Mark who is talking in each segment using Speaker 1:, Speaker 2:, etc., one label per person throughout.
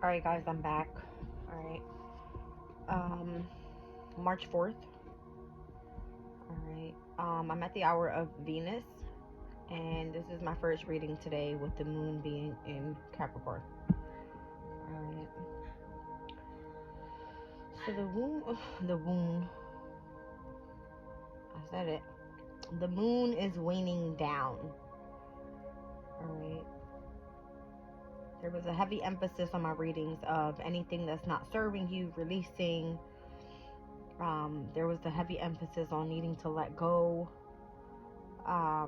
Speaker 1: Alright guys, I'm back. Alright. March 4th. Alright. I'm at the hour of Venus, and this is my first reading today with the moon being in Capricorn. Alright. So the moon, I said it. The moon is waning down. Alright. There was a heavy emphasis on my readings of anything that's not serving you, releasing. There was a heavy emphasis on needing to let go. I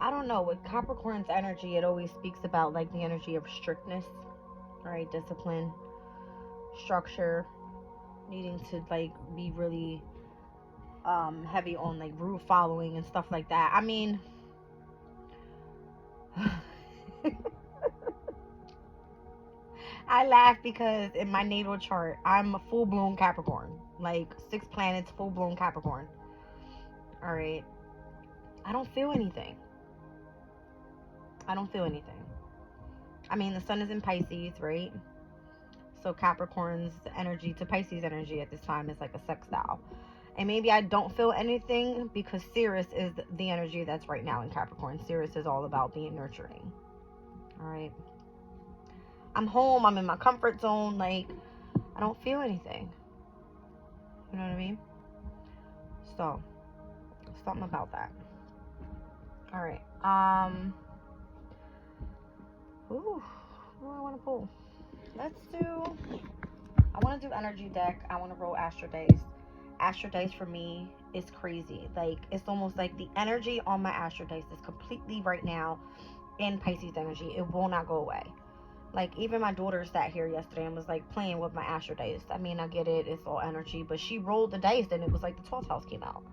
Speaker 1: don't know, with Capricorn's energy, it always speaks about like the energy of strictness, right? Discipline, structure, needing to like be really heavy on like rule following and stuff like that. I mean, I laugh because in my natal chart, I'm a full blown Capricorn, like 6 planets, full blown Capricorn. All right, I don't feel anything. I don't feel anything. I mean, the sun is in Pisces, right? So Capricorn's energy to Pisces energy at this time is like a sextile. And maybe I don't feel anything because Sirius is the energy that's right now in Capricorn. Sirius is all about being nurturing. All right. I'm home. I'm in my comfort zone. Like, I don't feel anything. You know what I mean? So, something about that. All right. Ooh, what do I want to pull? Let's do. I want to do energy deck. I want to roll Astro Days. Astro Days for me is crazy. Like, it's almost like the energy on my Astro Days is completely right now in Pisces energy. It will not go away. Like, even my daughter sat here yesterday and was like playing with my Astro Days. I mean, I get it, it's all energy, but she rolled the dice and it was like the 12th house came out.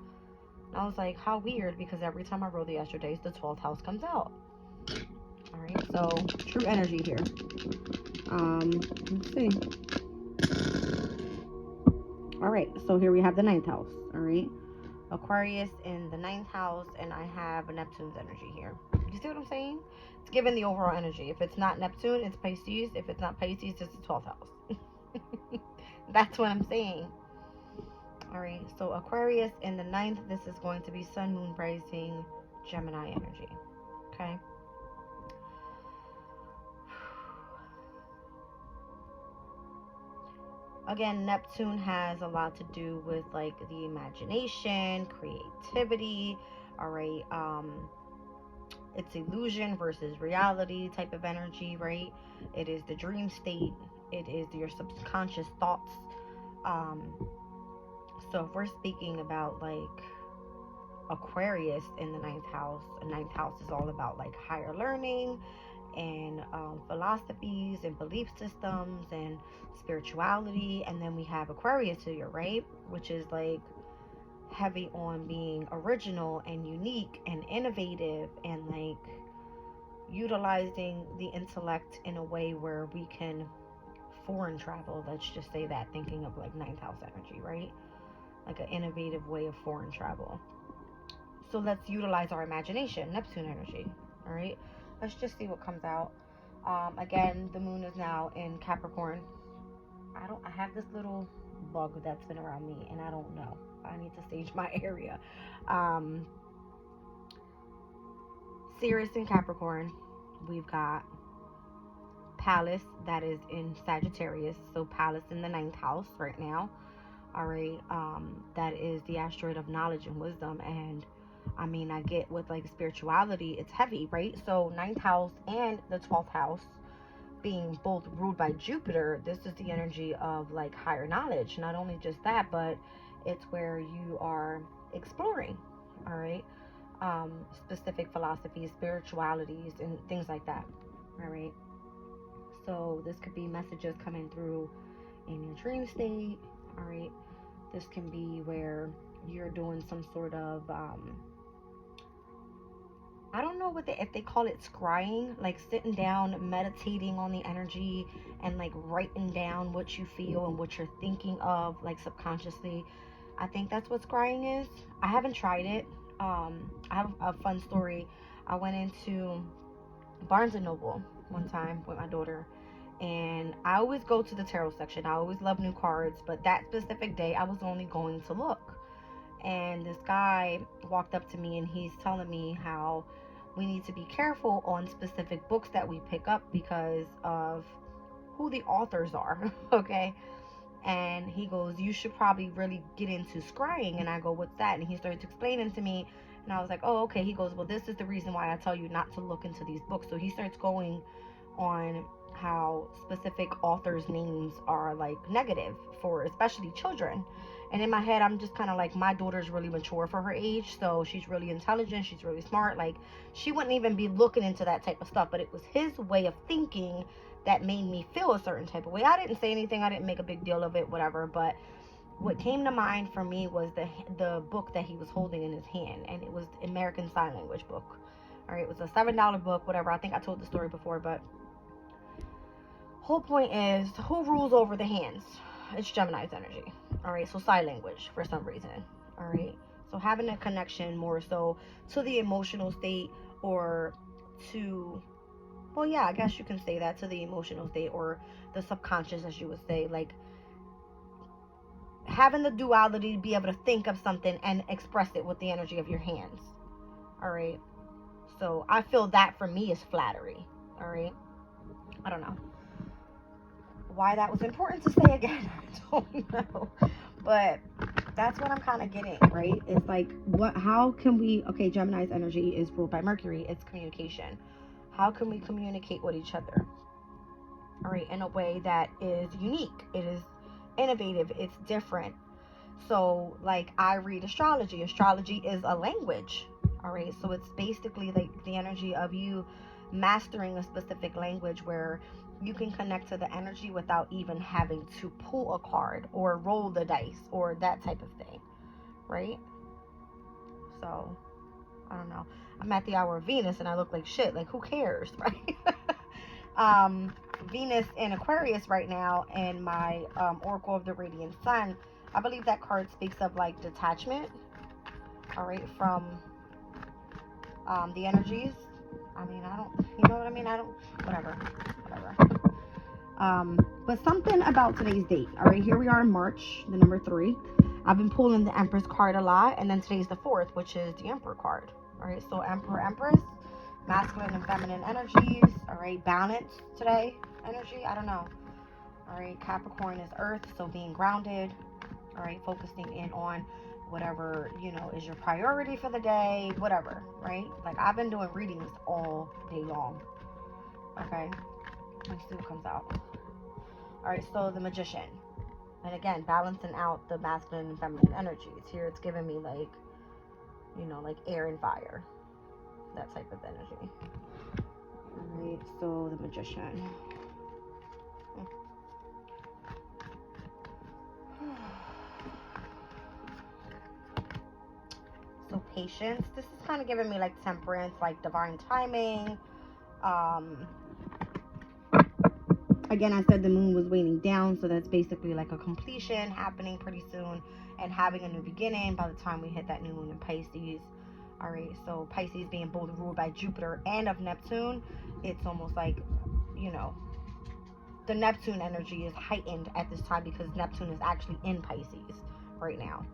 Speaker 1: And I was like, how weird, because every time I roll the Astro Days, the 12th house comes out. Alright, so true energy here. Let's see. Alright, so here we have the 9th house. Alright. Aquarius in the 9th house, and I have Neptune's energy here. You see what I'm saying? It's giving the overall energy. If it's not Neptune, it's Pisces. If it's not Pisces, it's the 12th house. That's what I'm saying. Alright, so Aquarius in the 9th, this is going to be Sun, Moon, Rising, Gemini energy. Okay? Again, Neptune has a lot to do with like the imagination, creativity. All right, it's illusion versus reality type of energy, right? It is the dream state. It is your subconscious thoughts. um so if we're speaking about like Aquarius in the 9th house is all about like higher learning and philosophies and belief systems and spirituality. And then we have Aquarius here, right? Which is like heavy on being original and unique and innovative and like utilizing the intellect in a way where we can foreign travel. Let's just say that, thinking of like 9th house energy, right? Like an innovative way of foreign travel. So let's utilize our imagination, Neptune energy. All right, let's just see what comes out. Again, the moon is now in Capricorn. I have this little bug that's been around me, and I don't know. I need to sage my area. Um, Sirius in Capricorn. We've got Pallas that is in Sagittarius. So Pallas in the 9th house right now. All right, that is the asteroid of knowledge and wisdom. And I mean, I get with like spirituality, it's heavy, right? So 9th house and the 12th house being both ruled by Jupiter, this is the energy of like higher knowledge. Not only just that, but it's where you are exploring, all right? Specific philosophies, spiritualities, and things like that, all right? So this could be messages coming through in your dream state, all right? This can be where you're doing some sort of I don't know if they call it scrying, like sitting down, meditating on the energy and like writing down what you feel and what you're thinking of, like subconsciously. I think that's what scrying is. I haven't tried it. I have a fun story. I went into Barnes and Noble one time with my daughter, and I always go to the tarot section. I always love new cards, but that specific day I was only going to look. And this guy walked up to me and he's telling me how we need to be careful on specific books that we pick up because of who the authors are. Okay. And he goes, you should probably really get into scrying. And I go, what's that? And he starts explaining to me, and I was like, oh, okay. He goes, well, this is the reason why I tell you not to look into these books. So he starts going on how specific authors' names are like negative for especially children. And in my head, I'm just kind of like, my daughter's really mature for her age, so she's really intelligent, she's really smart. Like, she wouldn't even be looking into that type of stuff, but it was his way of thinking that made me feel a certain type of way. I didn't say anything, I didn't make a big deal of it, whatever. But what came to mind for me was the book that he was holding in his hand, and it was the American Sign Language book. All right, it was a $7 book, whatever. I think I told the story before, but whole point is, who rules over the hands? It's Gemini's energy. All right, so sign language for some reason. All right, so having a connection more so to the emotional state, or to, well, yeah, I guess you can say that, to the emotional state or the subconscious, as you would say, like having the duality to be able to think of something and express it with the energy of your hands. All right, so I feel that for me is flattery. All right, I don't know why that was important to say again. I don't know, but that's what I'm kind of getting, right? It's like, how can we, okay, Gemini's energy is ruled by Mercury. It's communication. How can we communicate with each other, all right, in a way that is unique, it is innovative, it's different? So like, I read astrology. Astrology is a language, all right? So it's basically like the energy of you mastering a specific language where you can connect to the energy without even having to pull a card or roll the dice or that type of thing, right? So I don't know, I'm at the hour of Venus and I look like shit. Like, who cares, right? Venus in Aquarius right now, and my Oracle of the Radiant Sun, I believe that card speaks of like detachment, all right, from the energies. I mean, I don't, you know what I mean? I don't, whatever. But something about today's date. All right, here we are in March, the number 3. I've been pulling the Empress card a lot, and then today's the 4th, which is the Emperor card. All right, so Emperor, Empress, masculine and feminine energies. All right, balance today, energy. I don't know. All right, Capricorn is Earth, so being grounded. All right, focusing in on whatever, you know, is your priority for the day, whatever, right? Like, I've been doing readings all day long. Okay, let's see what comes out. All right, so the Magician, and again, balancing out the masculine and feminine energies. Here it's giving me like, you know, like air and fire, that type of energy. All right, so the Magician. So patience. This is kind of giving me like temperance, like divine timing. Again, I said the moon was waning down, so that's basically like a completion happening pretty soon and having a new beginning by the time we hit that new moon in Pisces. All right, so Pisces being both ruled by Jupiter and of Neptune, it's almost like, you know, the Neptune energy is heightened at this time because Neptune is actually in Pisces right now.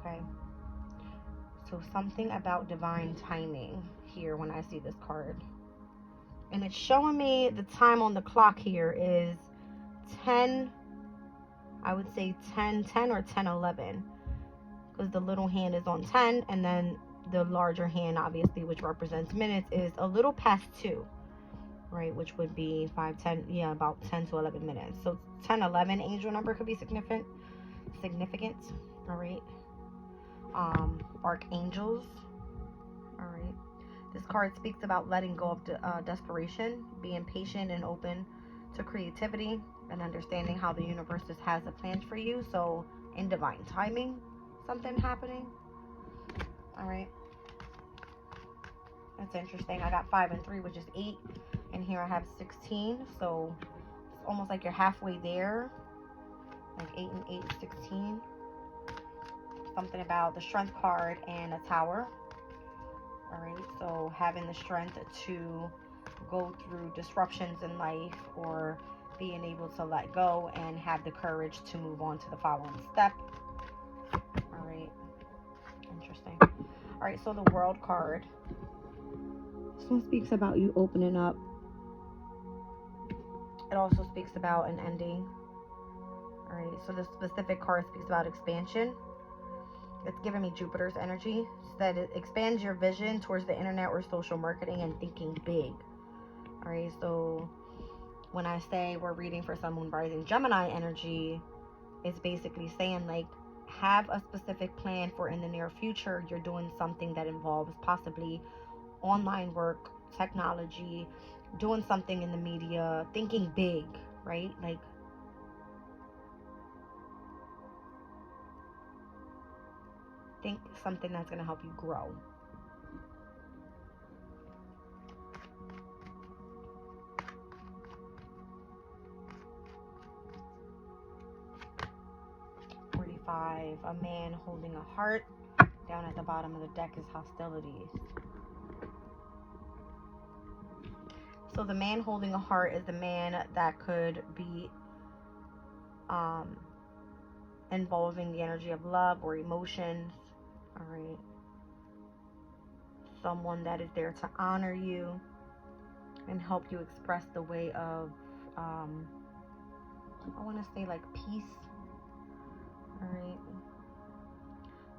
Speaker 1: Okay, so something about divine timing here when I see this card. And it's showing me the time on the clock here is 10, I would say 10 or 10:11, because the little hand is on 10, and then the larger hand, obviously, which represents minutes, is a little past 2, right, which would be 5, 10, yeah, about 10 to 11 minutes. So 10:11 angel number could be significant. All right, archangels. All right, this card speaks about letting go of desperation, being patient and open to creativity, and understanding how the universe has a plan for you. So in divine timing, something happening. All right, that's interesting. I got 5 and 3, which is 8, and here I have 16. So it's almost like you're halfway there, like 8 and 8 is 16. Something about the Strength card and a Tower. All right, so having the strength to go through disruptions in life, or being able to let go and have the courage to move on to the following step. All right. Interesting. All right, so the World card. This one speaks about you opening up. It also speaks about an ending. All right, so the specific card speaks about expansion. It's giving me Jupiter's energy. So that it expands your vision towards the internet or social marketing and thinking big. All right, so when I say we're reading for Sun, Moon, Rising, Gemini energy, it's basically saying, like, have a specific plan for in the near future. You're doing something that involves possibly online work, technology, doing something in the media, thinking big, right? Like, think something that's going to help you grow. A man holding a heart. Down at the bottom of the deck is hostilities. So the man holding a heart is the man that could be involving the energy of love or emotions. All right. Someone that is there to honor you and help you express the way of, I want to say, like, peace. All right.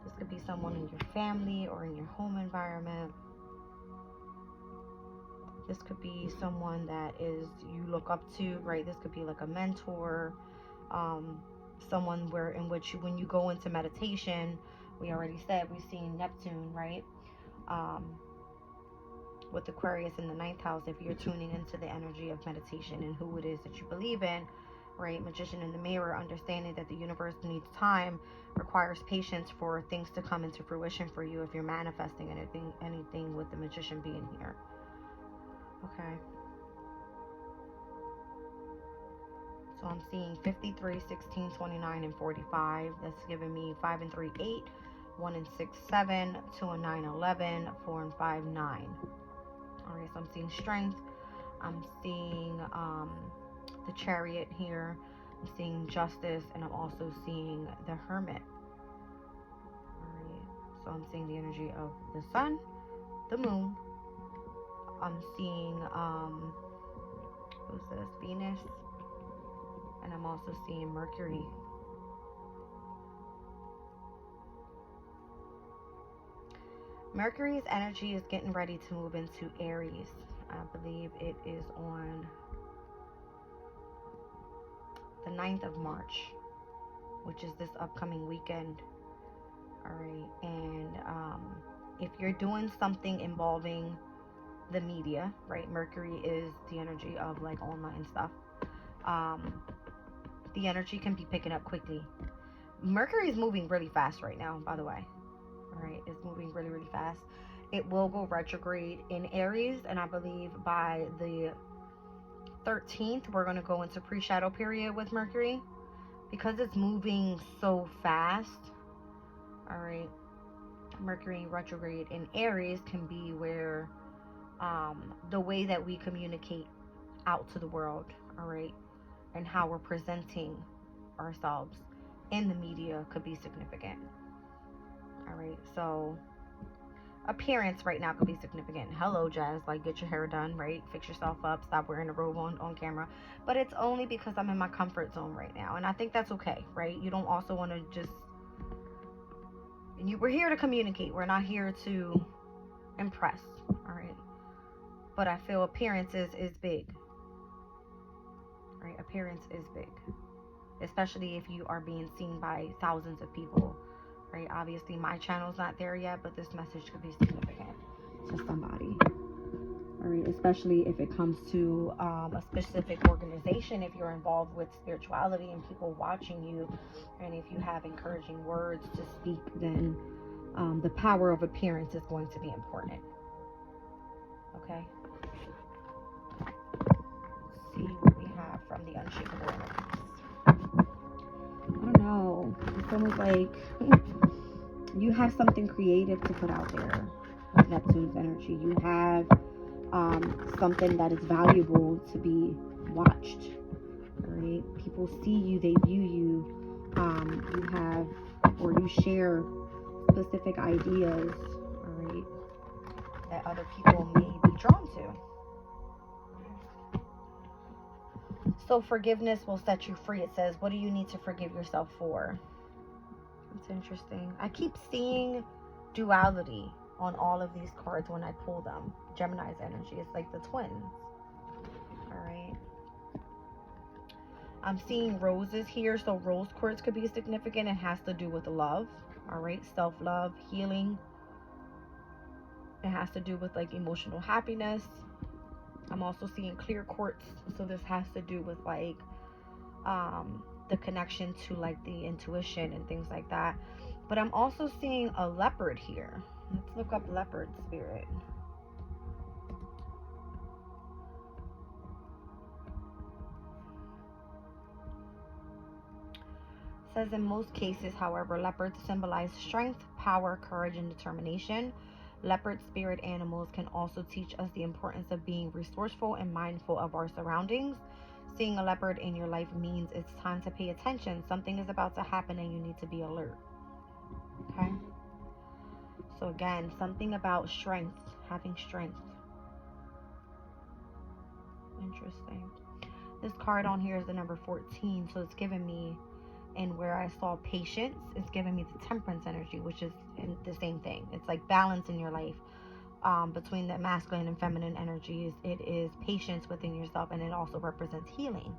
Speaker 1: This could be someone in your family or in your home environment. This could be someone that is you look up to, right? This could be like a mentor, someone in which when you go into meditation, we already said we've seen Neptune, right? With Aquarius in the 9th house, if you're tuning into the energy of meditation and who it is that you believe in, right? Magician in the mirror, understanding that the universe needs time, requires patience for things to come into fruition for you if you're manifesting anything with the Magician being here. Okay. So I'm seeing 53, 16, 29, and 45. That's giving me 5 and 3, 8, 1 and 6, 7, 2 and 9, 11, 4 and 5, 9. All right, so I'm seeing strength. I'm seeing the Chariot here. I'm seeing justice, and I'm also seeing the Hermit. All right, so I'm seeing the energy of the Sun, the Moon. I'm seeing who's this? Venus, and I'm also seeing Mercury. Mercury's energy is getting ready to move into Aries. I believe it is on the 9th of March, which is this upcoming weekend. All right, and if you're doing something involving the media, right? Mercury is the energy of like online stuff. The energy can be picking up quickly. Mercury is moving really fast right now, by the way. All right, it's moving really, really fast. It will go retrograde in Aries, and I believe by the 13th, we're going to go into pre-shadow period with Mercury because it's moving so fast. All right, Mercury retrograde in Aries can be where the way that we communicate out to the world, all right, and how we're presenting ourselves in the media could be significant. All right, so appearance right now could be significant. Hello, Jazz, like, get your hair done, right? Fix yourself up, stop wearing a robe on camera. But it's only because I'm in my comfort zone right now, and I think that's okay, right? You don't also want to just, we're here to communicate. We're not here to impress, all right? But I feel appearances is big, right? Appearance is big, especially if you are being seen by thousands of people, right? Obviously, my channel's not there yet, but this message could be significant to somebody, all right? Especially if it comes to a specific organization, if you're involved with spirituality and people watching you, and if you have encouraging words to speak, then the power of appearance is going to be important, okay? See what we have from the unshakable energies. I don't know. It's almost like you have something creative to put out there with Neptune's energy. You have something that is valuable to be watched. All right, people see you, they view you. You have, or you share specific ideas, all right, that other people may be drawn to. So forgiveness will set you free. It says, what do you need to forgive yourself for? It's interesting. I keep seeing duality on all of these cards when I pull them. Gemini's energy. It's like the twins. All right. I'm seeing roses here. So rose quartz could be significant. It has to do with love. All right. Self-love, healing. It has to do with like emotional happiness. I'm also seeing clear quartz. So this has to do with like the connection to like the intuition and things like that. But I'm also seeing a leopard here. Let's look up leopard spirit. It says in most cases, however, leopards symbolize strength, power, courage, and determination. Leopard spirit animals can also teach us the importance of being resourceful and mindful of our surroundings. Seeing a leopard in your life means it's time to pay attention. Something is about to happen and you need to be alert. Okay? So again, something about strength, having strength. Interesting. This card on here is the number 14, so it's giving me, and where I saw patience, it's giving me the temperance energy, which is the same thing. It's like balance in your life. Between the masculine and feminine energies, it is patience within yourself, and it also represents healing.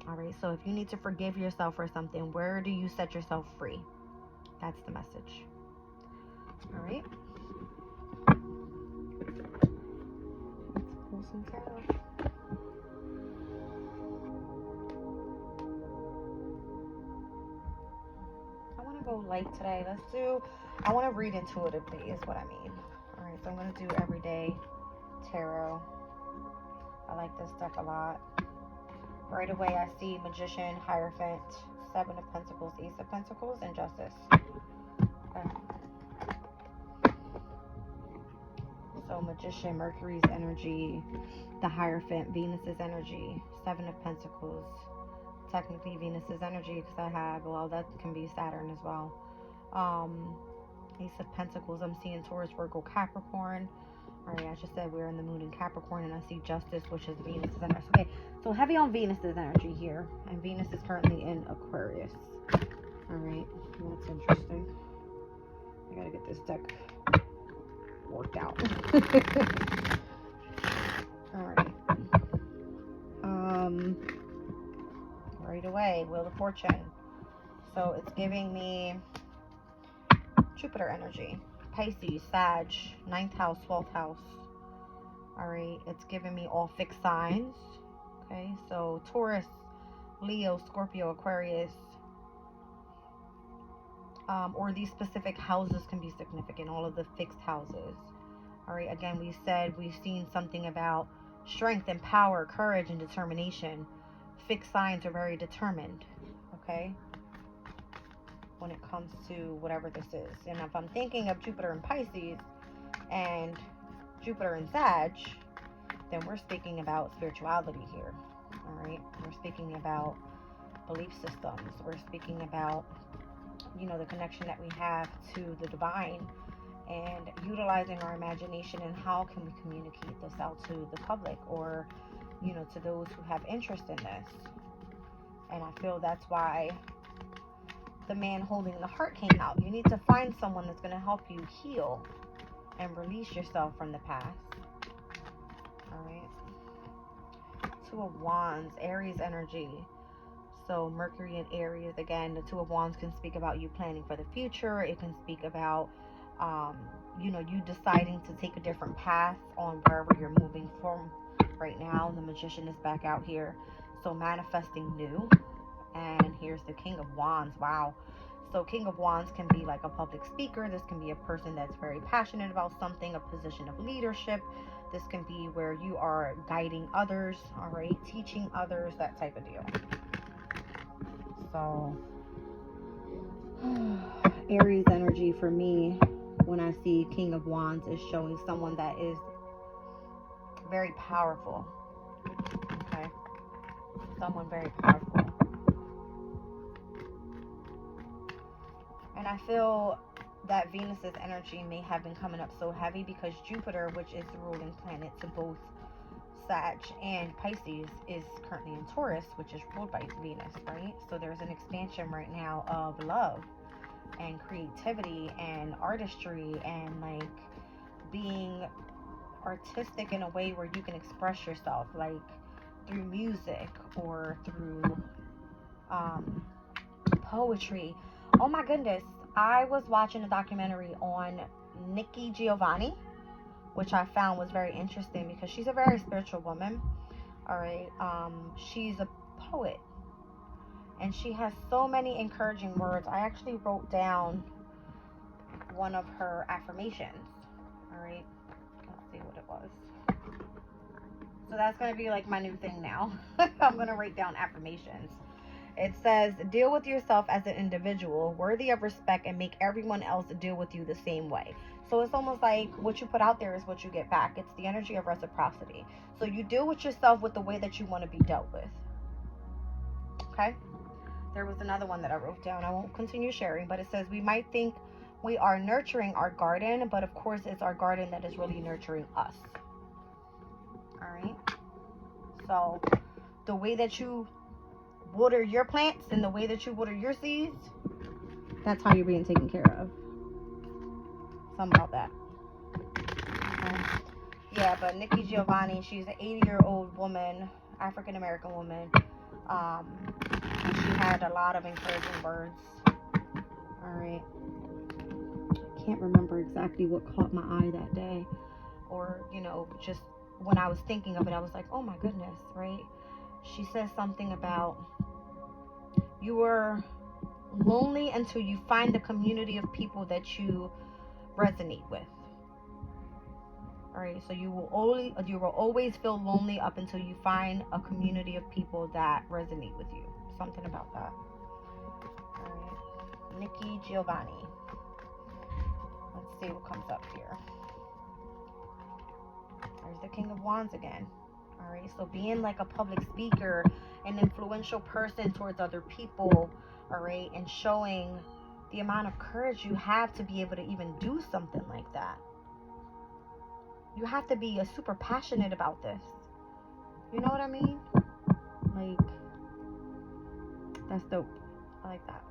Speaker 1: All right, so if you need to forgive yourself for something, where do you set yourself free? That's the message. All right, let's pull some tarot. I want to go light today. I want to read intuitively is what I mean. All right, so I'm going to do everyday tarot. I like this deck a lot. Right away, I see Magician, Hierophant, Seven of Pentacles, Ace of Pentacles, and Justice. Okay. So Magician, Mercury's energy, the Hierophant, Venus's energy, Seven of Pentacles. Technically Venus's energy because I have, well, that can be Saturn as well. Ace of Pentacles, I'm seeing Taurus, Virgo, Capricorn. All right, I just said we're in the moon in Capricorn, and I see Justice, which is Venus's energy. Okay, so heavy on Venus's energy here, and Venus is currently in Aquarius. All right, that's interesting. I gotta get this deck worked out. All right. Right away, Wheel of Fortune. So it's giving me Jupiter energy, Pisces, Sag, 9th house, 12th house. All right, it's giving me all fixed signs. Okay, so Taurus, Leo, Scorpio, Aquarius, or these specific houses can be significant, all of the fixed houses. All right, again, we've seen something about strength and power, courage and determination. Fixed signs are very determined, okay, when it comes to whatever this is. And if I'm thinking of Jupiter and Pisces and Jupiter and Sag, then we're speaking about spirituality here. All right, we're speaking about belief systems. We're speaking about, you know, the connection that we have to the divine and utilizing our imagination, and how can we communicate this out to the public, or, you know, to those who have interest in this. And I feel that's why the man holding the heart came out. You need to find someone that's going to help you heal and release yourself from the past. All right. Two of Wands, Aries energy. So Mercury and Aries, again, the Two of Wands can speak about you planning for the future. It can speak about, you know, you deciding to take a different path on wherever you're moving from right now. The Magician is back out here. So manifesting new. And here's the King of Wands. Wow. So King of Wands can be like a public speaker. This can be a person that's very passionate about something, a position of leadership. This can be where you are guiding others, all right, teaching others, that type of deal. So Aries energy for me, when I see King of Wands, is showing someone that is very powerful. Okay. Someone very powerful. And I feel that Venus's energy may have been coming up so heavy because Jupiter, which is the ruling planet to both Sag and Pisces, is currently in Taurus, which is ruled by Venus, right? So there's an expansion right now of love and creativity and artistry and like being artistic in a way where you can express yourself, like through music or through poetry. Oh my goodness, I was watching a documentary on Nikki Giovanni, which I found was very interesting because she's a very spiritual woman. All right, she's a poet and she has so many encouraging words. I actually wrote down one of her affirmations. All right, let's see what it was. So that's going to be like my new thing now. I'm going to write down affirmations. It says, deal with yourself as an individual, worthy of respect, and make everyone else deal with you the same way. So it's almost like what you put out there is what you get back. It's the energy of reciprocity. So you deal with yourself with the way that you want to be dealt with. Okay? There was another one that I wrote down. I won't continue sharing, but it says, we might think we are nurturing our garden, but of course it's our garden that is really nurturing us. All right? So the way that you water your plants and the way that you water your seeds, that's how you're being taken care of. Something about that. Okay. Yeah, but Nikki Giovanni, she's an 80-year-old woman, African American woman. She had a lot of encouraging words. All right. I can't remember exactly what caught my eye that day, or just when I was thinking of it, I was like, oh my goodness, right? She says something about, you are lonely until you find the community of people that you resonate with. All right, so you will always feel lonely up until you find a community of people that resonate with you. Something about that. All right, Nikki Giovanni. Let's see what comes up here. There's the King of Wands again. All right, so being like a public speaker, an influential person towards other people, all right, and showing the amount of courage you have to be able to even do something like that. You have to be super passionate about this. You know what I mean? Like, that's dope. I like that.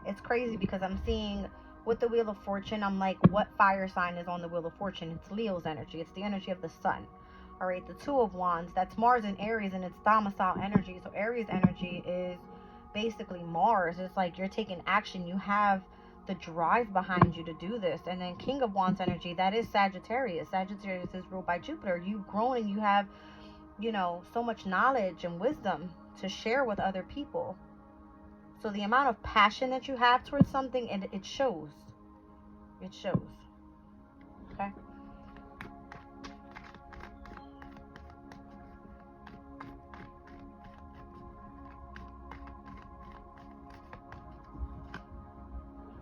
Speaker 1: It's crazy because I'm seeing with the Wheel of Fortune, I'm like, what fire sign is on the Wheel of Fortune? It's Leo's energy. It's the energy of the sun. All right, the Two of Wands, that's Mars and Aries, and it's domicile energy. So Aries energy is basically Mars. It's like you're taking action. You have the drive behind you to do this. And then King of Wands energy, that is Sagittarius. Sagittarius is ruled by Jupiter. You've grown and you have, so much knowledge and wisdom to share with other people. So the amount of passion that you have towards something, and it shows. It shows. Okay?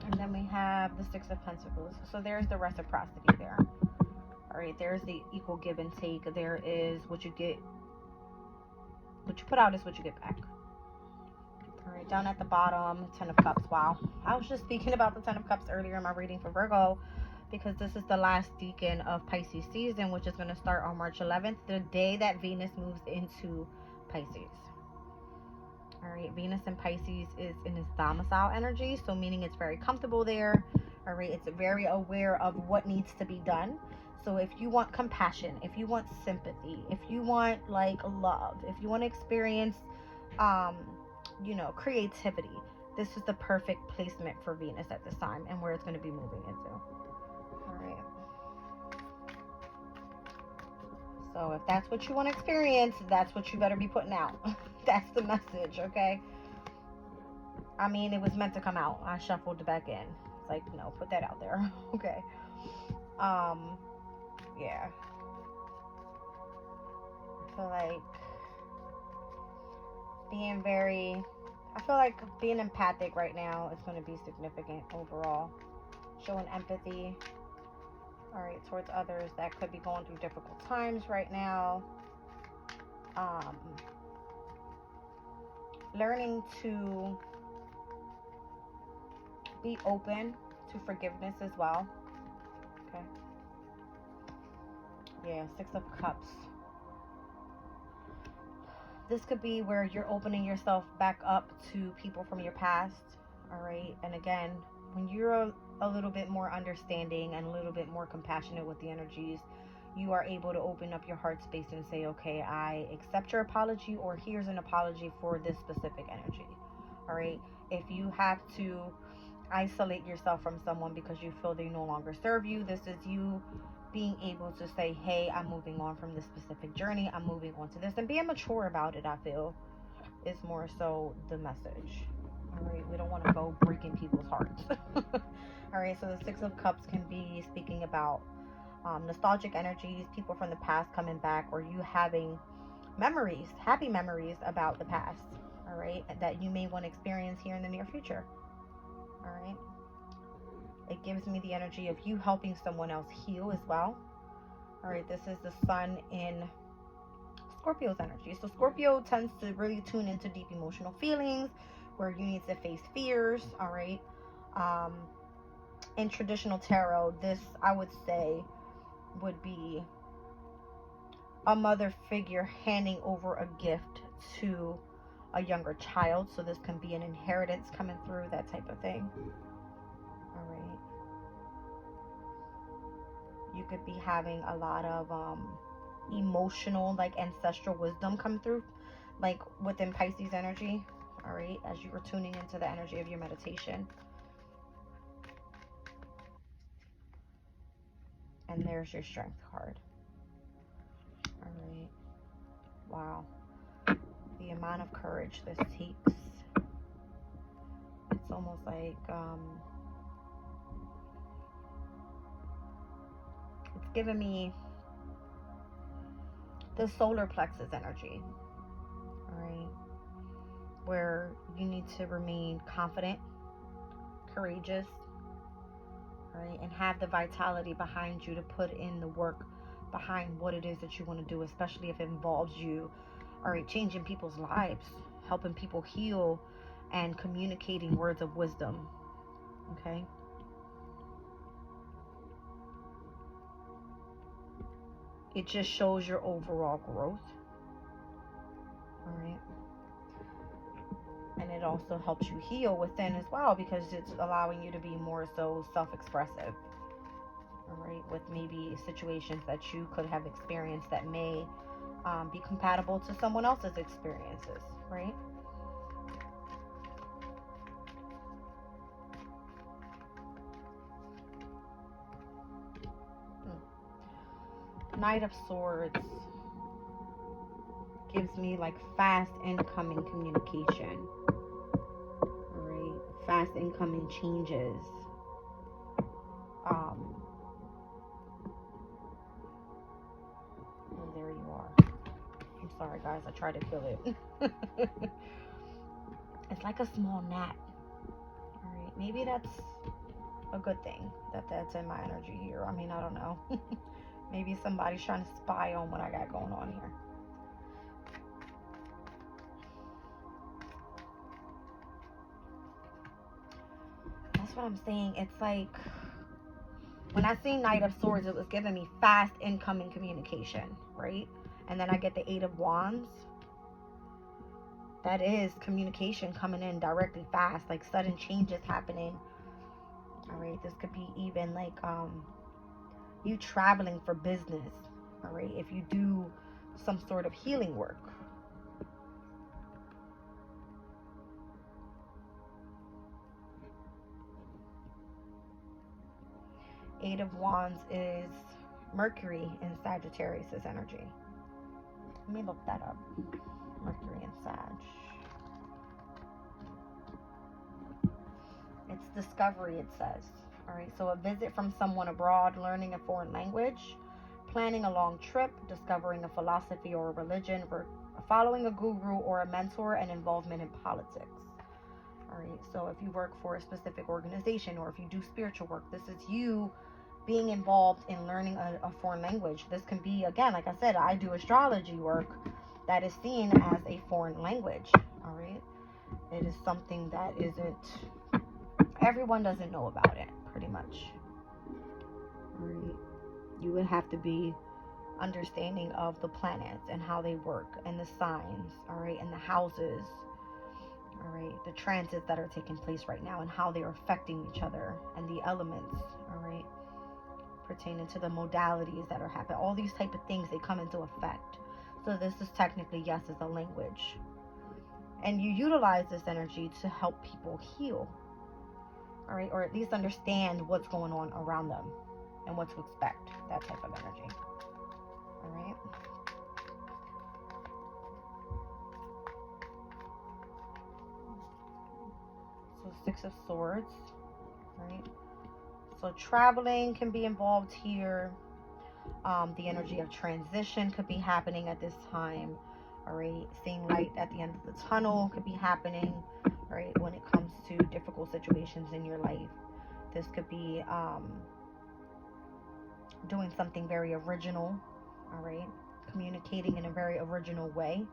Speaker 1: And then we have the Six of Pentacles. So there's the reciprocity there. All right, there's the equal give and take. There is what you get, what you put out is what you get back. All right, down at the bottom, Ten of Cups. Wow. I was just speaking about the Ten of Cups earlier in my reading for Virgo, because this is the last decan of Pisces season, which is going to start on March 11th, the day that Venus moves into Pisces. All right, Venus in Pisces is in its domicile energy, so meaning it's very comfortable there. All right, it's very aware of what needs to be done. So if you want compassion, if you want sympathy, if you want like love, if you want to experience creativity, this is the perfect placement for Venus at this time and where it's going to be moving into. All right. So if that's what you want to experience, that's what you better be putting out. That's the message, okay? I mean, it was meant to come out. I shuffled it back in. It's like, no, put that out there. Okay. Yeah. I feel like being empathic right now is going to be significant overall. Showing empathy. All right, towards others that could be going through difficult times right now. Learning to be open to forgiveness as well. Okay. Yeah, Six of Cups. This could be where you're opening yourself back up to people from your past. All right. And again, when you're a little bit more understanding and a little bit more compassionate with the energies, you are able to open up your heart space and say, okay, I accept your apology, or here's an apology for this specific energy. All right. If you have to isolate yourself from someone because you feel they no longer serve you, this is you being able to say, hey, I'm moving on from this specific journey. I'm moving on to this, and being mature about it, I feel, is more so the message. All right. We don't want to go breaking people's hearts. All right. So the Six of Cups can be speaking about nostalgic energies, people from the past coming back, or you having memories, happy memories about the past, all right, that you may want to experience here in the near future. All right. It gives me the energy of you helping someone else heal as well. All right. This is the sun in Scorpio's energy. So Scorpio tends to really tune into deep emotional feelings where you need to face fears. All right. In traditional tarot, this, I would say, would be a mother figure handing over a gift to a younger child. So this can be an inheritance coming through, that type of thing. All right. You could be having a lot of emotional, like ancestral wisdom come through, like within Pisces energy. All right. As you are tuning into the energy of your meditation. And there's your Strength card. All right. Wow. The amount of courage this takes. It's almost like it's giving me the solar plexus energy. All right. Where you need to remain confident, courageous, right, and have the vitality behind you to put in the work behind what it is that you want to do, especially if it involves you, all right, changing people's lives, helping people heal, and communicating words of wisdom. Okay. It just shows your overall growth. All right. And it also helps you heal within as well, because it's allowing you to be more so self-expressive. All right. With maybe situations that you could have experienced that may be compatible to someone else's experiences. Right. Knight of Swords gives me like fast incoming communication. All right. Fast incoming changes. And there you are. I'm sorry, guys. I tried to kill it. It's like a small gnat. All right. Maybe that's a good thing that's in my energy here. I mean, I don't know. Maybe somebody's trying to spy on what I got going on here. That's what I'm saying. It's like when I see Knight of Swords, it was giving me fast incoming communication, right? And then I get the Eight of Wands. That is communication coming in directly fast, like sudden changes happening. All right. This could be even like you traveling for business. All right. If you do some sort of healing work. Eight of Wands is Mercury in Sagittarius' energy. Let me look that up. Mercury and Sag. It's discovery, it says. All right, so a visit from someone abroad, learning a foreign language, planning a long trip, discovering a philosophy or a religion, following a guru or a mentor, and involvement in politics. All right, so if you work for a specific organization or if you do spiritual work, this is you being involved in learning a foreign language. This can be, again, like I said, I do astrology work that is seen as a foreign language. All right. It is something that isn't, everyone doesn't know about it, pretty much. All right. You would have to be understanding of the planets and how they work, and the signs, all right, and the houses, all right, the transits that are taking place right now and how they are affecting each other, and the elements, all right, pertaining to the modalities that are happening. All these type of things, they come into effect. So this is technically, yes, is a language, and you utilize this energy to help people heal, all right, or at least understand what's going on around them and what to expect, that type of energy. All right. So 6 of Swords. Right. So traveling can be involved here. The energy of transition could be happening at this time. All right. Seeing light at the end of the tunnel could be happening. All right. When it comes to difficult situations in your life, this could be doing something very original. All right. Communicating in a very original way.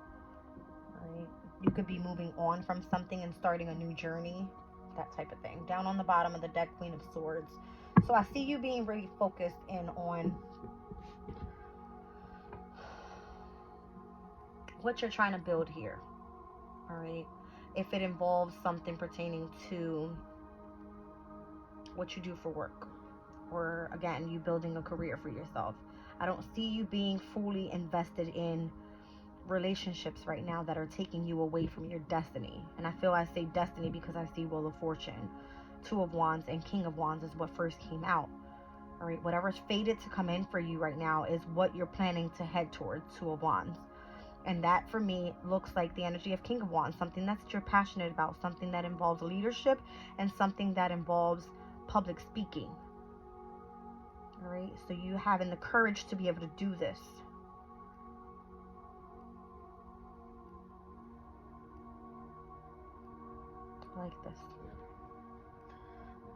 Speaker 1: All right. You could be moving on from something and starting a new journey, that type of thing. Down on the bottom of the deck, Queen of Swords. So I see you being really focused in on what you're trying to build here. All right. If it involves something pertaining to what you do for work, or again, you building a career for yourself. I don't see you being fully invested in relationships right now that are taking you away from your destiny. And I feel I say destiny because I see Wheel of Fortune, 2 of Wands, and King of Wands is what first came out. All right, whatever's fated to come in for you right now is what you're planning to head towards, 2 of Wands. And that for me looks like the energy of King of Wands, something that you're passionate about, something that involves leadership, and something that involves public speaking. All right, so you having the courage to be able to do this. Like this.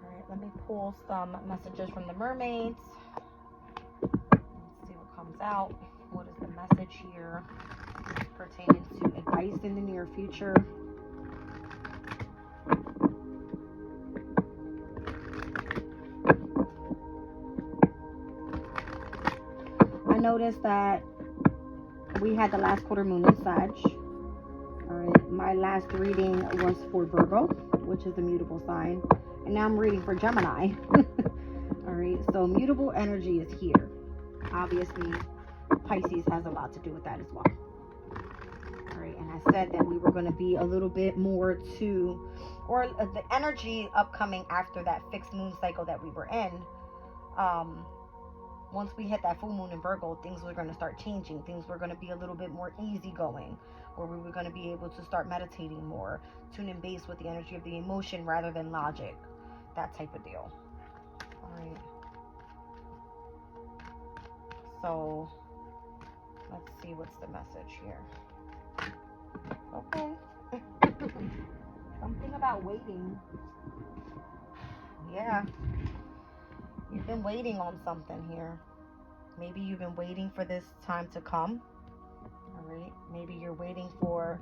Speaker 1: All right, let me pull some messages from the mermaids. Let's see what comes out. What is the message here pertaining to advice in the near future? I noticed that we had the last quarter moon in Sag. All right, my last reading was for Virgo, which is a mutable sign, and now I'm reading for Gemini. All right, so mutable energy is here. Obviously, Pisces has a lot to do with that as well. All right, and I said that we were going to be a little bit more to, or the energy upcoming after that fixed moon cycle that we were in. Once we hit that full moon in Virgo, things were going to start changing. Things were going to be a little bit more easygoing, where we were going to be able to start meditating more, tuning base with the energy of the emotion rather than logic, that type of deal. All right. So let's see what's the message here. Okay. Something about waiting. Yeah. You've been waiting on something here. Maybe you've been waiting for this time to come. All right. Maybe you're waiting for,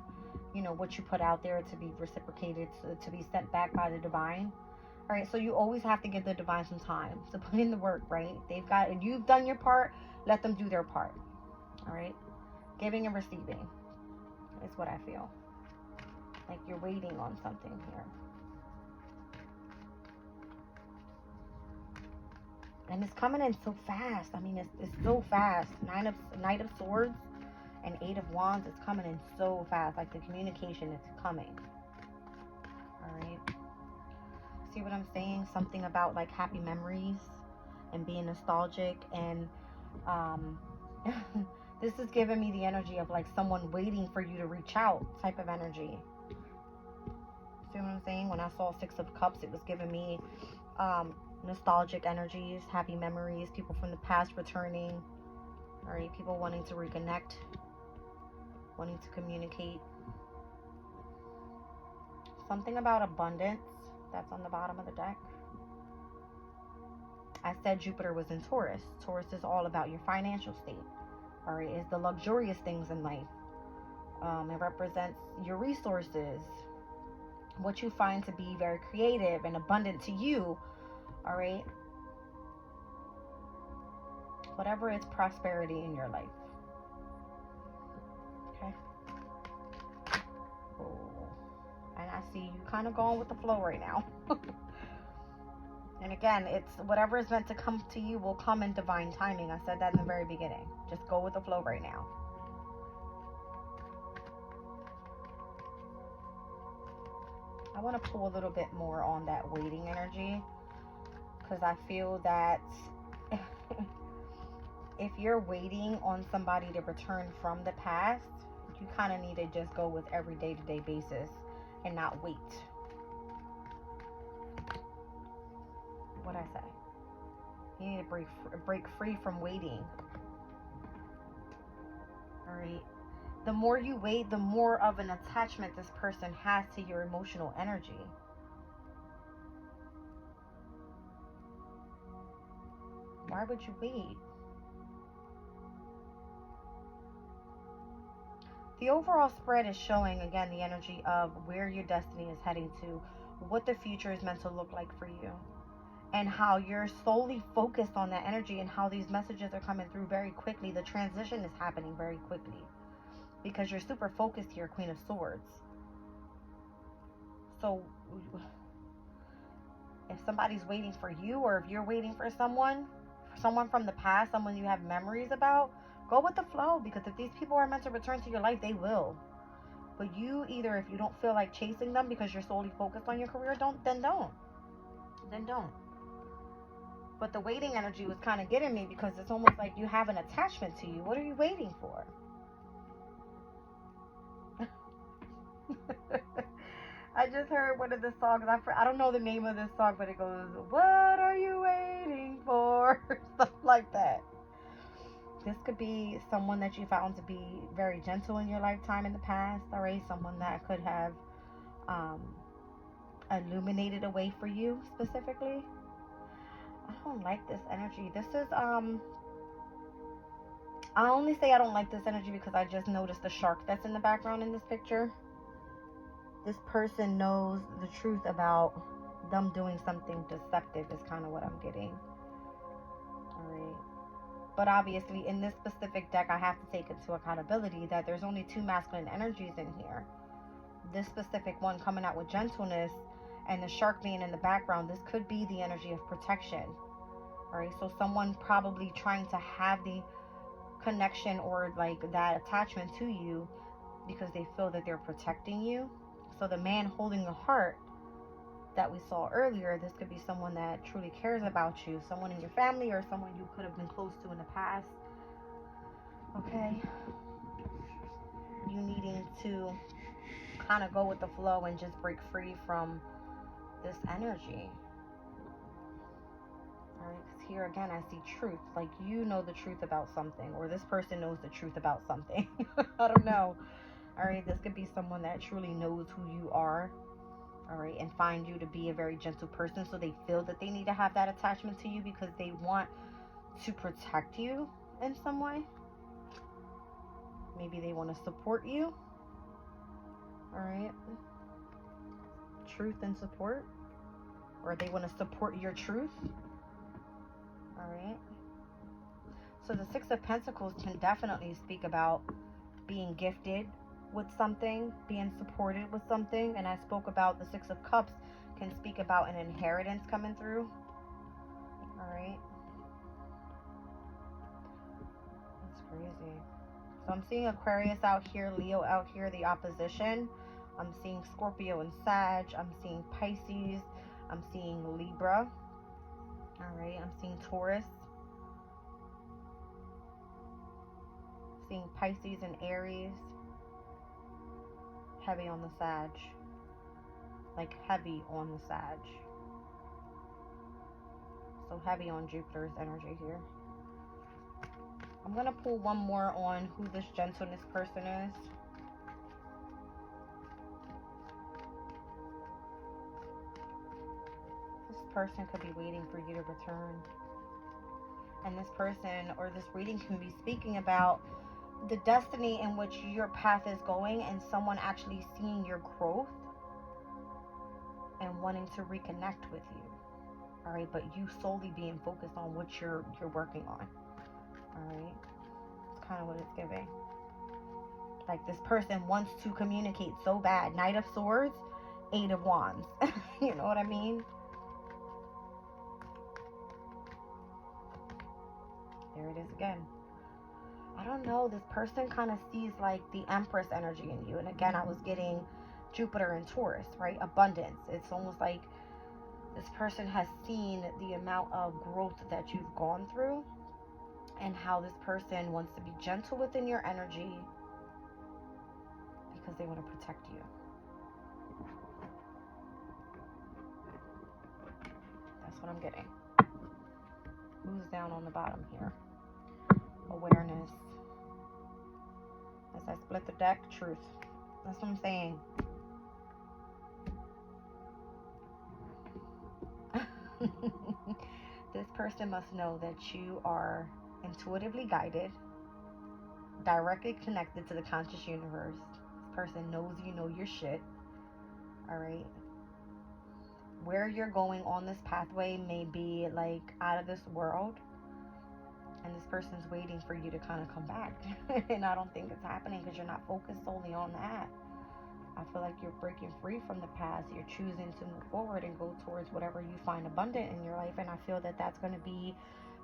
Speaker 1: what you put out there to be reciprocated, to be sent back by the divine. All right. So you always have to give the divine some time to put in the work, right? You've done your part. Let them do their part. All right. Giving and receiving is what I feel. Like you're waiting on something here. And it's coming in so fast. I mean, it's so fast. Knight of Swords and 8 of Wands. It's coming in so fast. Like the communication is coming. All right. See what I'm saying? Something about like happy memories and being nostalgic. And this is giving me the energy of like someone waiting for you to reach out type of energy. See what I'm saying? When I saw 6 of Cups, it was giving me nostalgic energies, happy memories, people from the past returning. All right, people wanting to reconnect, wanting to communicate. Something about abundance that's on the bottom of the deck. I said Jupiter was in Taurus. Taurus is all about your financial state. All right, it's the luxurious things in life. It represents your resources, what you find to be very creative and abundant to you. All right, whatever is prosperity in your life. Okay. Oh. And I see you kind of going with the flow right now. And again, it's whatever is meant to come to you will come in divine timing. I said that in the very beginning. Just go with the flow right now. I want to pull a little bit more on that waiting energy, because I feel that if you're waiting on somebody to return from the past, you kind of need to just go with every day-to-day basis and not wait. What I say? You need to break free from waiting. All right. The more you wait, the more of an attachment this person has to your emotional energy. Why would you wait? The overall spread is showing, again, the energy of where your destiny is heading to, what the future is meant to look like for you, and how you're solely focused on that energy, and how these messages are coming through very quickly. The transition is happening very quickly because you're super focused here, Queen of Swords. So if somebody's waiting for you, or if you're waiting for someone from the past, someone you have memories about, go with the flow, because if these people are meant to return to your life, they will. But you, either, if you don't feel like chasing them because you're solely focused on your career, then don't. But the waiting energy was kind of getting me, because it's almost like you have an attachment to you. What are you waiting for? I just heard one of the songs. I don't know the name of this song, but it goes, "What are you waiting for?" Stuff like that. This could be someone that you found to be very gentle in your lifetime in the past. All right, someone that could have illuminated a way for you specifically. I don't like this energy. This is I only say I don't like this energy because I just noticed the shark that's in the background in this picture. This person knows the truth about them doing something deceptive is kind of what I'm getting. Alright. But obviously in this specific deck, I have to take into accountability that there's only two masculine energies in here. This specific one coming out with gentleness, and the shark being in the background, this could be the energy of protection. Alright, so someone probably trying to have the connection or like that attachment to you because they feel that they're protecting you. So the man holding the heart that we saw earlier, this could be someone that truly cares about you, someone in your family, or someone you could have been close to in the past. Okay, you needing to kind of go with the flow and just break free from this energy. Alright, because here again I see truth. Like, you know the truth about something, or this person knows the truth about something. I don't know. Alright, this could be someone that truly knows who you are. Alright, and find you to be a very gentle person, so they feel that they need to have that attachment to you because they want to protect you in some way. Maybe they want to support you. Alright. Truth and support. Or they want to support your truth. Alright. So the Six of Pentacles can definitely speak about being gifted with something, being supported with something. And I spoke about the Six of Cups can speak about an inheritance coming through. Alright. That's crazy. So I'm seeing Aquarius out here, Leo out here, the opposition. I'm seeing Scorpio and Sag. I'm seeing Pisces. I'm seeing Libra. Alright, I'm seeing Taurus. Seeing Pisces and Aries. Heavy on the Sag. Like heavy on the Sag. So heavy on Jupiter's energy here. I'm going to pull one more on who this gentleness person is. This person could be waiting for you to return. And this person or this reading can be speaking about the destiny in which your path is going, and someone actually seeing your growth and wanting to reconnect with you. All right, but you solely being focused on what you're working on. All right, it's kind of what it's giving. Like, this person wants to communicate so bad. Knight of Swords, Eight of Wands. You know what I mean? There it is again. I don't know. This person kind of sees like the Empress energy in you. And again, I was getting Jupiter and Taurus, right? Abundance. It's almost like this person has seen the amount of growth that you've gone through, and how this person wants to be gentle within your energy because they want to protect you. That's what I'm getting. Who's down on the bottom here? Awareness. As I split the deck, truth. That's what I'm saying. This person must know that you are intuitively guided, directly connected to the conscious universe. This person knows you know your shit. Alright? Where you're going on this pathway may be like out of this world, and this person's waiting for you to kind of come back. And I don't think it's happening because you're not focused solely on that. I feel like you're breaking free from the past. You're choosing to move forward and go towards whatever you find abundant in your life. And I feel that that's going to be,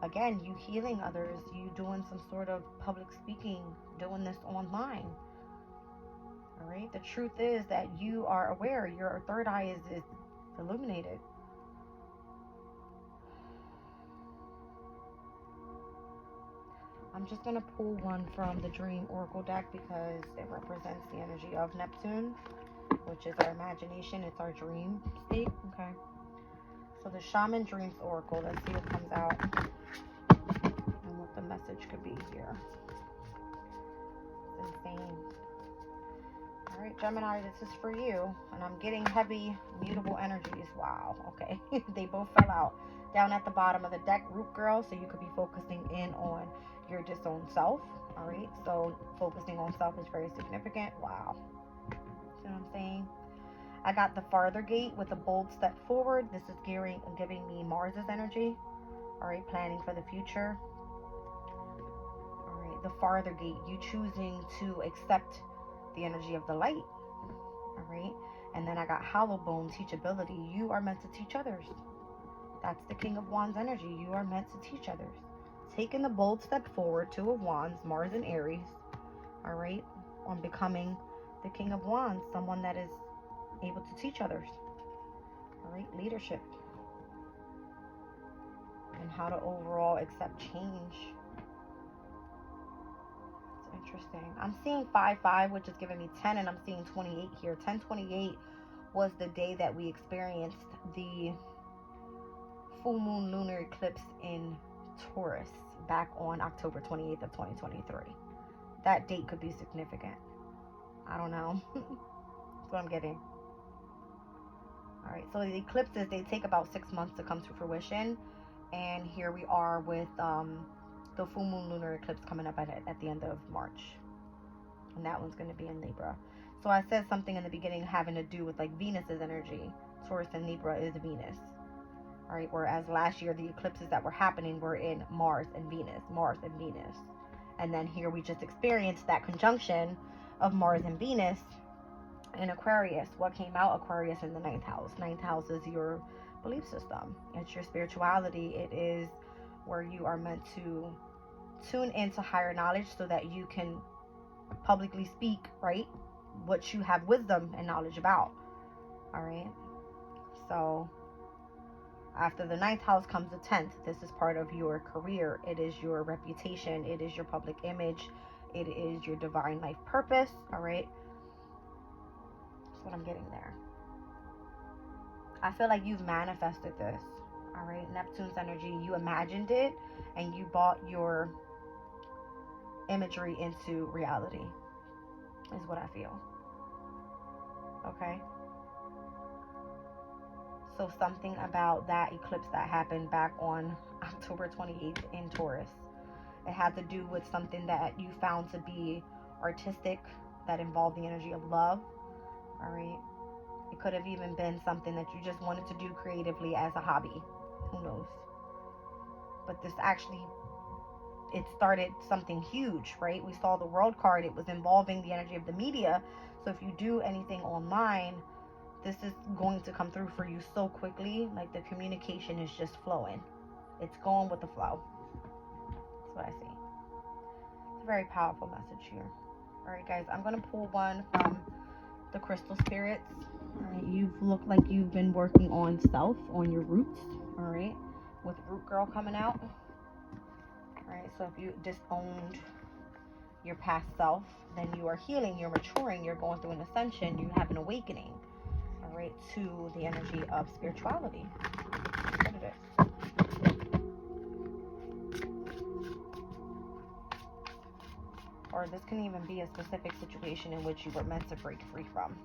Speaker 1: again, you healing others, you doing some sort of public speaking, doing this online. All right. The truth is that you are aware. Your third eye is illuminated. I'm just going to pull one from the Dream Oracle deck because it represents the energy of Neptune, which is our imagination. It's our dream state. Okay. So the Shaman Dreams Oracle. Let's see what comes out and what the message could be here. It's insane. All right, Gemini, this is for you. And I'm getting heavy, mutable energies. Wow. Okay. They both fell out. Down at the bottom of the deck, Root Girl. So you could be focusing in on your disowned self. All right. So focusing on self is very significant. Wow. See what I'm saying? I got the Farther Gate with a bold step forward. This is giving me Mars's energy. All right. Planning for the future. All right. The Farther Gate. You choosing to accept the energy of the light. All right. And then I got Hollow Bone, teachability. You are meant to teach others. That's the King of Wands energy. You are meant to teach others. Taking the bold step forward, Two of Wands, Mars and Aries. All right. On becoming the King of Wands, someone that is able to teach others. All right. Leadership. And how to overall accept change. Interesting. I'm seeing 5-5, which is giving me 10, and I'm seeing 28 here. 10/28 was the day that we experienced the full moon lunar eclipse in Taurus back on October 28th of 2023. That date could be significant. I don't know. That's what I'm getting. All right, so the eclipses, they take about 6 months to come to fruition, and here we are with the full moon lunar eclipse coming up at the end of March, and that one's going to be in Libra. So I said something in the beginning having to do with like Venus's energy. Taurus and Libra is Venus. All right, whereas last year the eclipses that were happening were in Mars and Venus, and then here we just experienced that conjunction of Mars and Venus in Aquarius. What came out? Aquarius in the 9th house. 9th house is your belief system. It's your spirituality. It is where you are meant to tune into higher knowledge so that you can publicly speak, right, what you have wisdom and knowledge about. All right. So after the 9th house comes the 10th. This is part of your career. It is your reputation. It is your public image. It is your divine life purpose. All right. That's what I'm getting there. I feel like you've manifested this. All right. Neptune's energy. You imagined it and you brought your imagery into reality, is what I feel. Okay. So something about that eclipse that happened back on October 28th in Taurus. It had to do with something that you found to be artistic, that involved the energy of love. All right. It could have even been something that you just wanted to do creatively as a hobby. Who knows? But this actually, it started something huge, right? We saw the World card. It was involving the energy of the media. So if you do anything online, this is going to come through for you so quickly. Like, the communication is just flowing. It's going with the flow. That's what I see. It's a very powerful message here. All right, guys, I'm going to pull one from the crystal spirits. All right, you look like you've been working on self, on your roots. All right, with Root Girl coming out. All right, so if you disowned your past self, then you are healing, you're maturing, you're going through an ascension, you have an awakening. All right, to the energy of spirituality. What is it? Or this can even be a specific situation in which you were meant to break free from.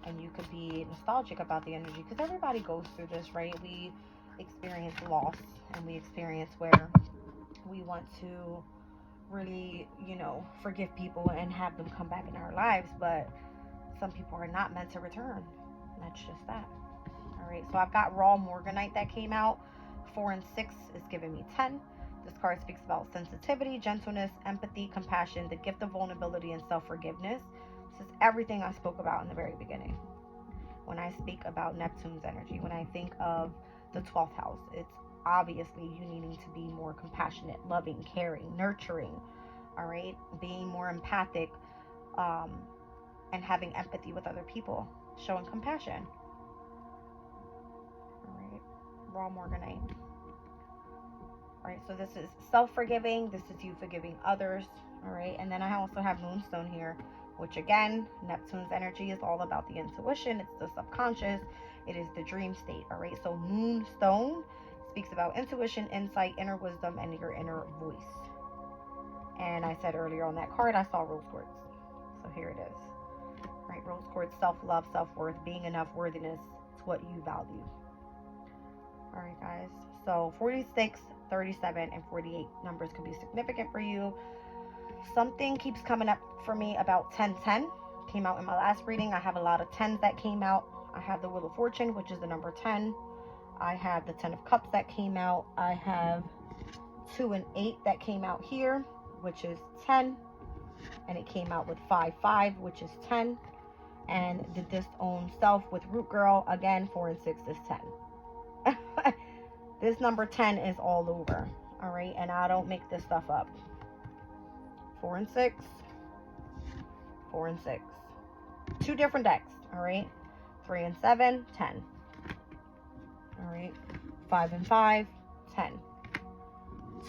Speaker 1: And you could be nostalgic about the energy, because everybody goes through this, right? We experience loss, and we experience where we want to really, forgive people and have them come back in our lives, but some people are not meant to return. That's just that. All right, so I've got Raw Morganite that came out. 4 and 6 is giving me 10. This card speaks about sensitivity, gentleness, empathy, compassion, the gift of vulnerability, and self-forgiveness. This is everything I spoke about in the very beginning. When I speak about Neptune's energy, when I think of the 12th house, it's obviously you needing to be more compassionate, loving, caring, nurturing, all right? Being more empathic, and having empathy with other people, showing compassion. All right, Raw Morganite. All right, so this is self-forgiving. This is you forgiving others. All right, and then I also have Moonstone here, which again, Neptune's energy is all about the intuition. It's the subconscious. It is the dream state. All right, so Moonstone speaks about intuition, insight, inner wisdom, and your inner voice. And I said earlier on that card, I saw rose quartz. So here it is. All right, rose quartz, self-love, self-worth, being enough, worthiness. It's what you value. All right, guys. So 46, 37, and 48 numbers can be significant for you. Something keeps coming up for me about 1010. Came out in my last reading. I have a lot of 10s that came out. I have the Wheel of Fortune, which is the number 10. I have the 10 of Cups that came out. I have 2 and 8 that came out here, which is 10. And it came out with 5-5, which is 10. And the disowned self with Root Girl, again, 4 and 6 is 10. This number 10 is all over. All right, and I don't make this stuff up. 4 and 6, 4 and 6. 2 different decks. All right, 3 and 7, 10. All right, 5 and 5, 10.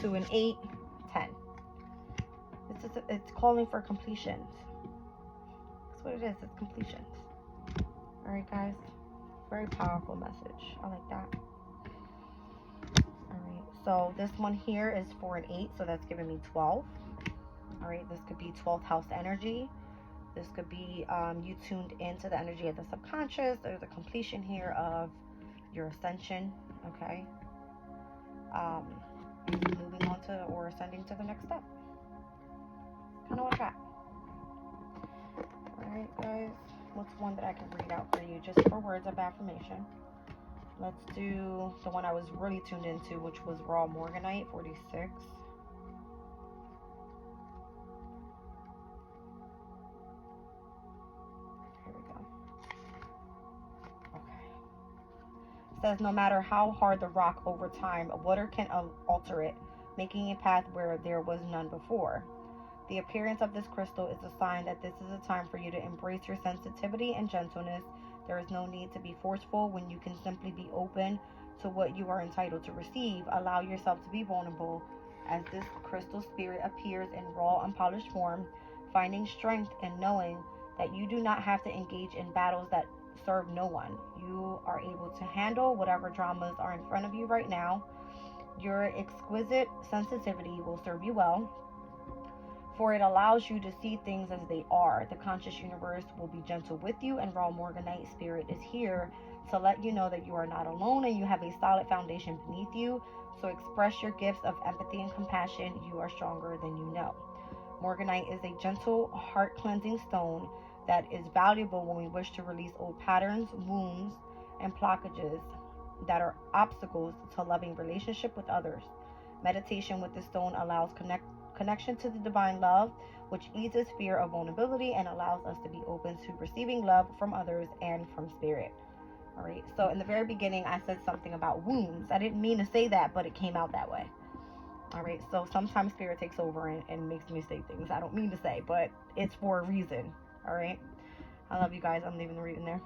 Speaker 1: 2 and 8, 10. It's calling for completions. That's what it is. It's completions. All right, guys. Very powerful message. I like that. All right. So this one here is 4 and 8. So that's giving me 12. All right. This could be 12th house energy. This could be you tuned into the energy of the subconscious. There's a completion here of your ascension. Okay. Moving on to or ascending to the next step. Kind of what I got. Alright, guys. What's one that I can read out for you just for words of affirmation? Let's do the one I was really tuned into, which was Raw Morganite, 46. Here we go. Okay. It says, no matter how hard the rock over time, water can alter it, making a path where there was none before. The appearance of this crystal is a sign that this is a time for you to embrace your sensitivity and gentleness. There is no need to be forceful when you can simply be open to what you are entitled to receive. Allow yourself to be vulnerable as this crystal spirit appears in raw, unpolished form, finding strength in knowing that you do not have to engage in battles that serve no one. You are able to handle whatever dramas are in front of you right now. Your exquisite sensitivity will serve you well. for it allows you to see things as they are. The conscious universe will be gentle with you, and Raw Morganite spirit is here to let you know that you are not alone and you have a solid foundation beneath you. So express your gifts of empathy and compassion. You are stronger than you know. Morganite is a gentle, heart-cleansing stone that is valuable when we wish to release old patterns, wounds, and blockages that are obstacles to loving relationship with others. Meditation with this stone allows connection to the divine love, which eases fear of vulnerability and allows us to be open to receiving love from others and from spirit. All right, so in the very beginning, I said something about wounds. I didn't mean to say that, but it came out that way. All right, so sometimes spirit takes over and makes me say things I don't mean to say, but it's for a reason. All right, I love you guys. I'm leaving the reading there.